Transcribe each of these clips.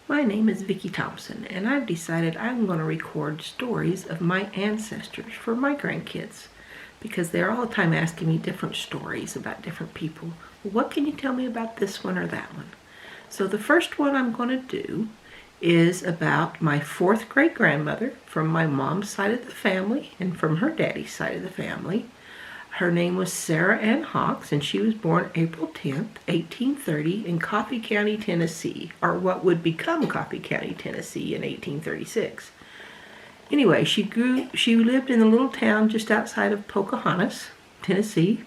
My name is Vicki Thompson, and I've decided I'm going to record stories of my ancestors for my grandkids because they're all the time asking me different stories about different people. What can you tell me about this one or that one? So the first one I'm going to do is about my fourth great-grandmother from my mom's side of the family and from her daddy's side of the family. Her name was Sarah Ann Hawks, and she was born April 10th, 1830 in Coffee County, Tennessee, or what would become Coffee County, Tennessee in 1836. Anyway, she lived in a little town just outside of Pocahontas, Tennessee.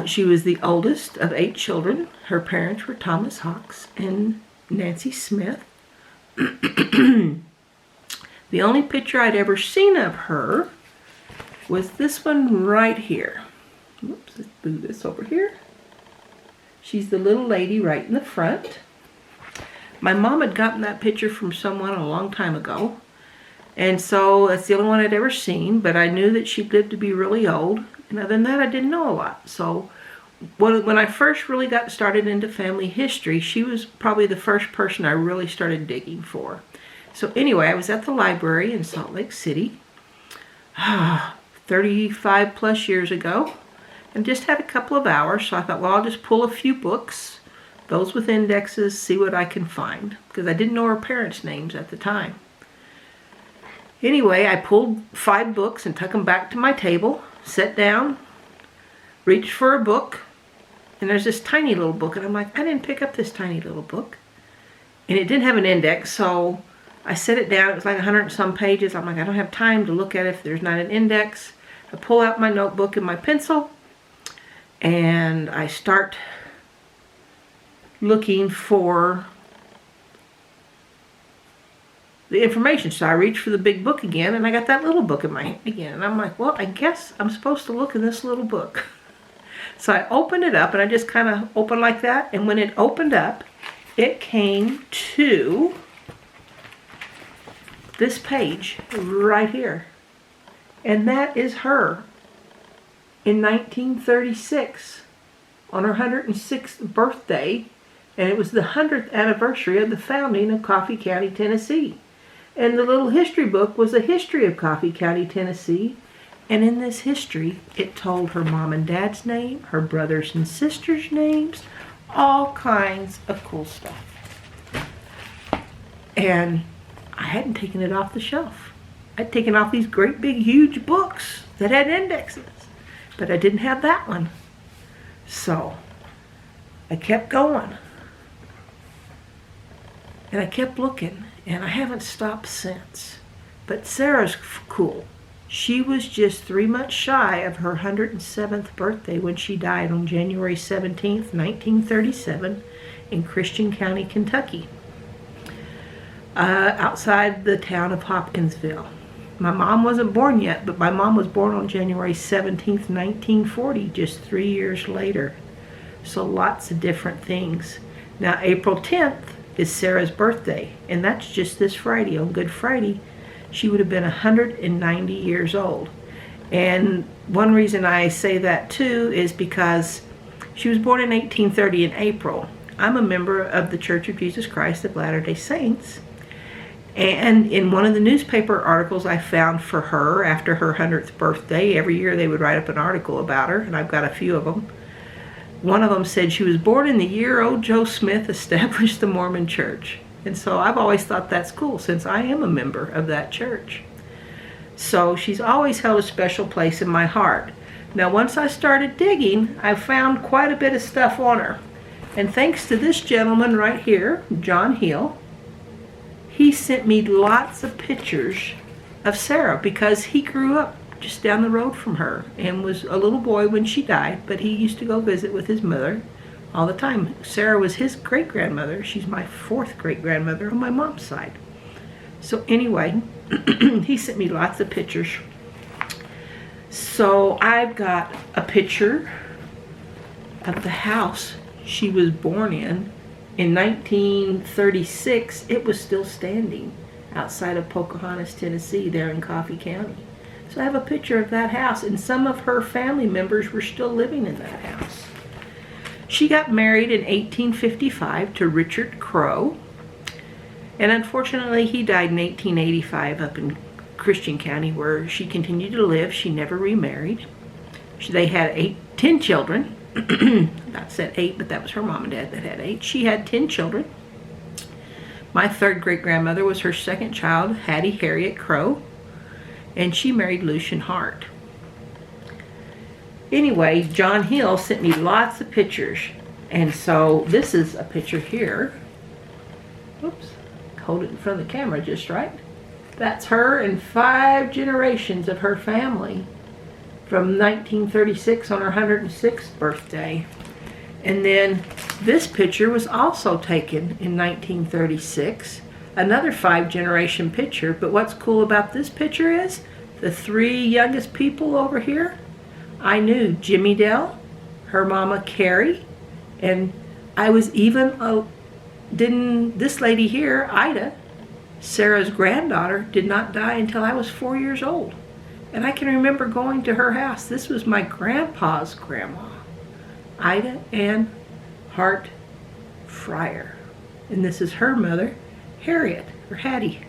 She was the oldest of 8 children. Her parents were Thomas Hawks and Nancy Smith. The only picture I'd ever seen of her was this one right here. Oops, let's move this over here. She's the little lady right in the front. My mom had gotten that picture from someone a long time ago, and so that's the only one I'd ever seen, but I knew that she'd lived to be really old, and other than that I didn't know a lot. So when I first really got started into family history, she was probably the first person I really started digging for. So anyway, I was at the library in Salt Lake City 35 plus years ago, and just had a couple of hours, so I thought, well, I'll just pull a few books, those with indexes, see what I can find, because I didn't know her parents' names at the time. Anyway, I pulled 5 books and took them back to my table, sat down, reached for a book, and there's this tiny little book, and I'm like, I didn't pick up this tiny little book. And it didn't have an index, so I set it down. It was like 100 and some pages. I'm like, I don't have time to look at it if there's not an index. I pull out my notebook and my pencil, and I start looking for the information. So I reach for the big book again, and I got that little book in my hand again. And I'm like, well, I guess I'm supposed to look in this little book. So I opened it up, and I just kind of opened like that. And when it opened up, it came to this page right here. And that is her in 1936 on her 106th birthday, and it was the 100th anniversary of the founding of Coffee County, Tennessee. And the little history book was a history of Coffee County, Tennessee, and in this history it told her mom and dad's name, her brothers and sisters' names, all kinds of cool stuff. And I hadn't taken it off the shelf. I'd taken off these great big huge books that had indexes, but I didn't have that one. So I kept going, and I kept looking, and I haven't stopped since. But Sarah's cool. She was just 3 months shy of her 107th birthday when she died on January 17th, 1937 in Christian County, Kentucky, outside the town of Hopkinsville. My mom wasn't born yet, but my mom was born on January 17th, 1940, just 3 years later. So lots of different things. Now, April 10th is Sarah's birthday, and that's just this Friday. On Good Friday, she would have been 190 years old. And one reason I say that, too, is because she was born in 1830 in April. I'm a member of the Church of Jesus Christ of Latter-day Saints. And in one of the newspaper articles I found for her after her 100th birthday, every year they would write up an article about her, and I've got a few of them. One of them said she was born in the year old Joe Smith established the Mormon Church. And so I've always thought that's cool, since I am a member of that church. So she's always held a special place in my heart. Now, once I started digging, I found quite a bit of stuff on her. And thanks to this gentleman right here, John Hill, he sent me lots of pictures of Sarah because he grew up just down the road from her and was a little boy when she died, but he used to go visit with his mother all the time. Sarah was his great-grandmother. She's my 4th great-grandmother on my mom's side. So anyway, he sent me lots of pictures. So I've got a picture of the house she was born in. In 1936, it was still standing outside of Pocahontas, Tennessee, there in Coffee County. So I have a picture of that house, and some of her family members were still living in that house. She got married in 1855 to Richard Crowe, And unfortunately, he died in 1885 up in Christian County, where she continued to live. She never remarried. They had 10 children. I said 8, but that was her mom and dad that had 8. She had 10 children. My third great-grandmother was her second child, Hattie Harriet Crow, and she married Lucian Hart. Anyway, John Hill sent me lots of pictures, and so this is a picture here. Oops, hold it in front of the camera just right. That's her and 5 generations of her family from 1936 on her 106th birthday. And then this picture was also taken in 1936, another 5-generation picture. But what's cool about this picture is the 3 youngest people over here, I knew Jimmy Dell, her mama Carrie, and I was even, this lady here, Ida, Sarah's granddaughter, did not die until I was 4 years old. And I can remember going to her house. This was my grandpa's grandma, Ida Ann Hart Fryer. And this is her mother, Harriet, or Hattie.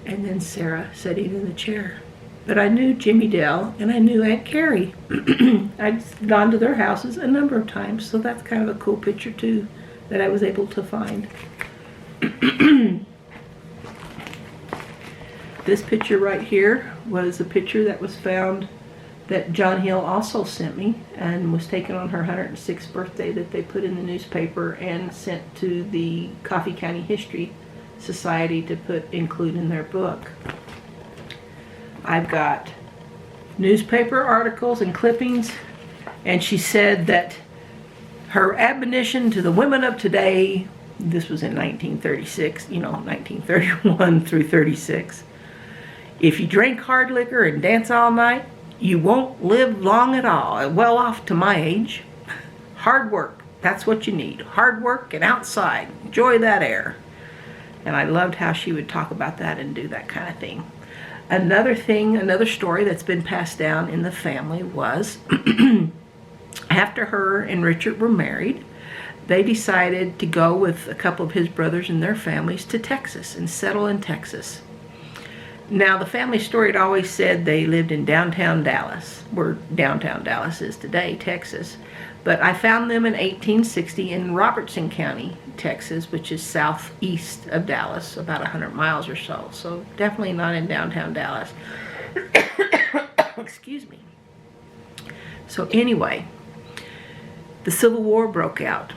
And then Sarah sitting in the chair. But I knew Jimmy Dell and I knew Aunt Carrie. I'd gone to their houses a number of times, so that's kind of a cool picture too that I was able to find. This picture right here was a picture that was found that John Hill also sent me, and was taken on her 106th birthday, that they put in the newspaper and sent to the Coffee County History Society to include in their book. I've got newspaper articles and clippings, and she said that her admonition to the women of today, this was in 1936, 1931 through 36. If you drink hard liquor and dance all night, you won't live long at all. Well off to my age. Hard work, that's what you need. Hard work and outside. Enjoy that air. And I loved how she would talk about that and do that kind of thing. Another story that's been passed down in the family was after her and Richard were married, they decided to go with a couple of his brothers and their families to Texas and settle in Texas. Now, the family story had always said they lived in downtown Dallas, where downtown Dallas is today, Texas. But I found them in 1860 in Robertson County, Texas, which is southeast of Dallas, about 100 miles or so. So definitely not in downtown Dallas. Excuse me. So anyway, the Civil War broke out,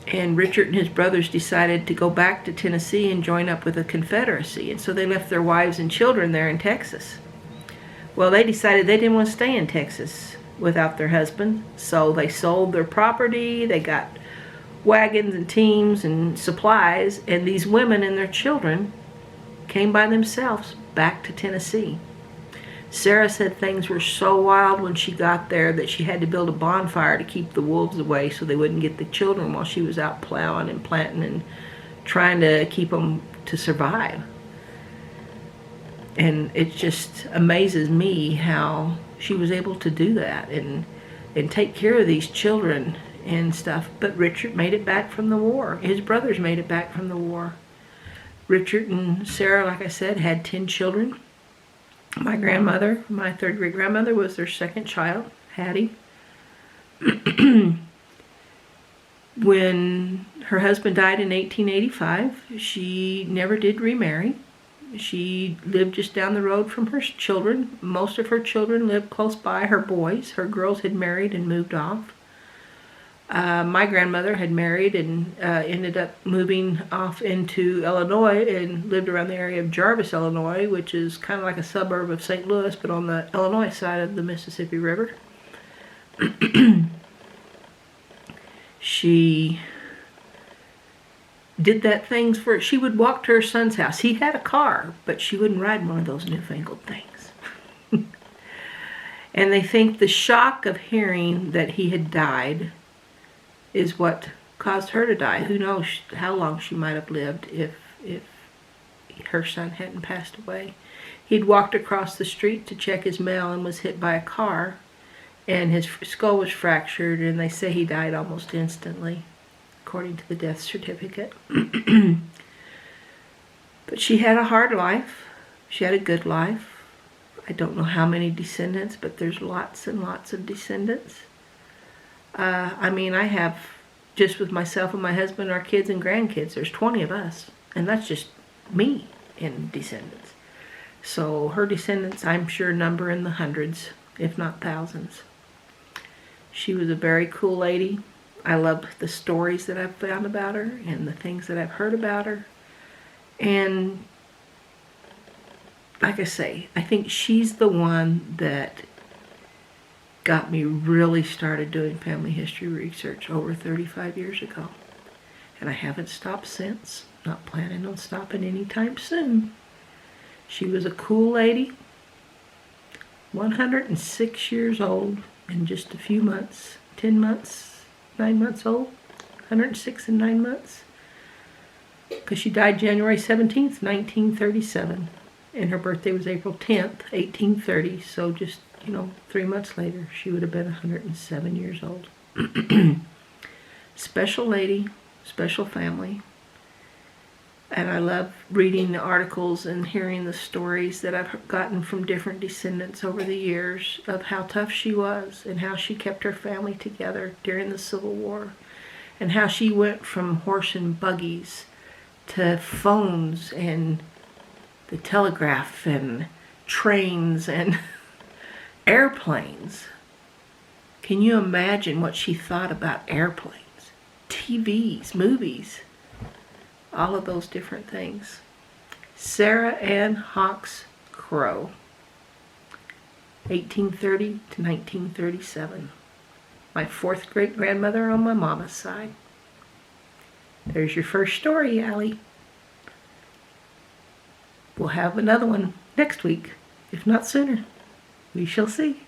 and Richard and his brothers decided to go back to Tennessee and join up with the Confederacy. And so they left their wives and children there in Texas. Well, they decided they didn't want to stay in Texas without their husband, so they sold their property. They got wagons and teams and supplies, and these women and their children came by themselves back to Tennessee. Sarah said things were so wild when she got there that she had to build a bonfire to keep the wolves away so they wouldn't get the children while she was out plowing and planting and trying to keep them to survive. And it just amazes me how she was able to do that and take care of these children and stuff. But Richard made it back from the war. His brothers made it back from the war. Richard and Sarah, like I said, had 10 children. My grandmother, my third great-grandmother, was their second child, Hattie. When her husband died in 1885, she never did remarry. She lived just down the road from her children. Most of her children lived close by, her boys. Her girls had married and moved off. My grandmother had married and ended up moving off into Illinois and lived around the area of Jarvis, Illinois, which is kind of like a suburb of St. Louis, but on the Illinois side of the Mississippi River. She did that things for, she would walk to her son's house. He had a car, but she wouldn't ride one of those newfangled things. And they think the shock of hearing that he had died is what caused her to die. Who knows how long she might have lived if her son hadn't passed away. He'd walked across the street to check his mail and was hit by a car, and his skull was fractured, and they say he died almost instantly, according to the death certificate. But she had a hard life. She had a good life. I don't know how many descendants, but there's lots and lots of descendants. I mean, I have, just with myself and my husband, our kids and grandkids, there's 20 of us. And that's just me in descendants. So her descendants, I'm sure, number in the hundreds, if not thousands. She was a very cool lady. I love the stories that I've found about her and the things that I've heard about her. And like I say, I think she's the one that got me really started doing family history research over 35 years ago. And I haven't stopped since. Not planning on stopping anytime soon. She was a cool lady, 106 years old in just a few months, 10 months, 9 months old, 106 and 9 months. Because she died January 17th, 1937. And her birthday was April 10th, 1830. So just, 3 months later, she would have been 107 years old. Special lady, special family. And I love reading the articles and hearing the stories that I've gotten from different descendants over the years of how tough she was and how she kept her family together during the Civil War and how she went from horse and buggies to phones and the telegraph and trains and airplanes. Can you imagine what she thought about airplanes, TVs, movies? All of those different things. Sarah Ann Hawks Crow, 1830 to 1937. My 4th great-grandmother on my mama's side. There's your first story, Allie. We'll have another one next week, if not sooner. We shall see.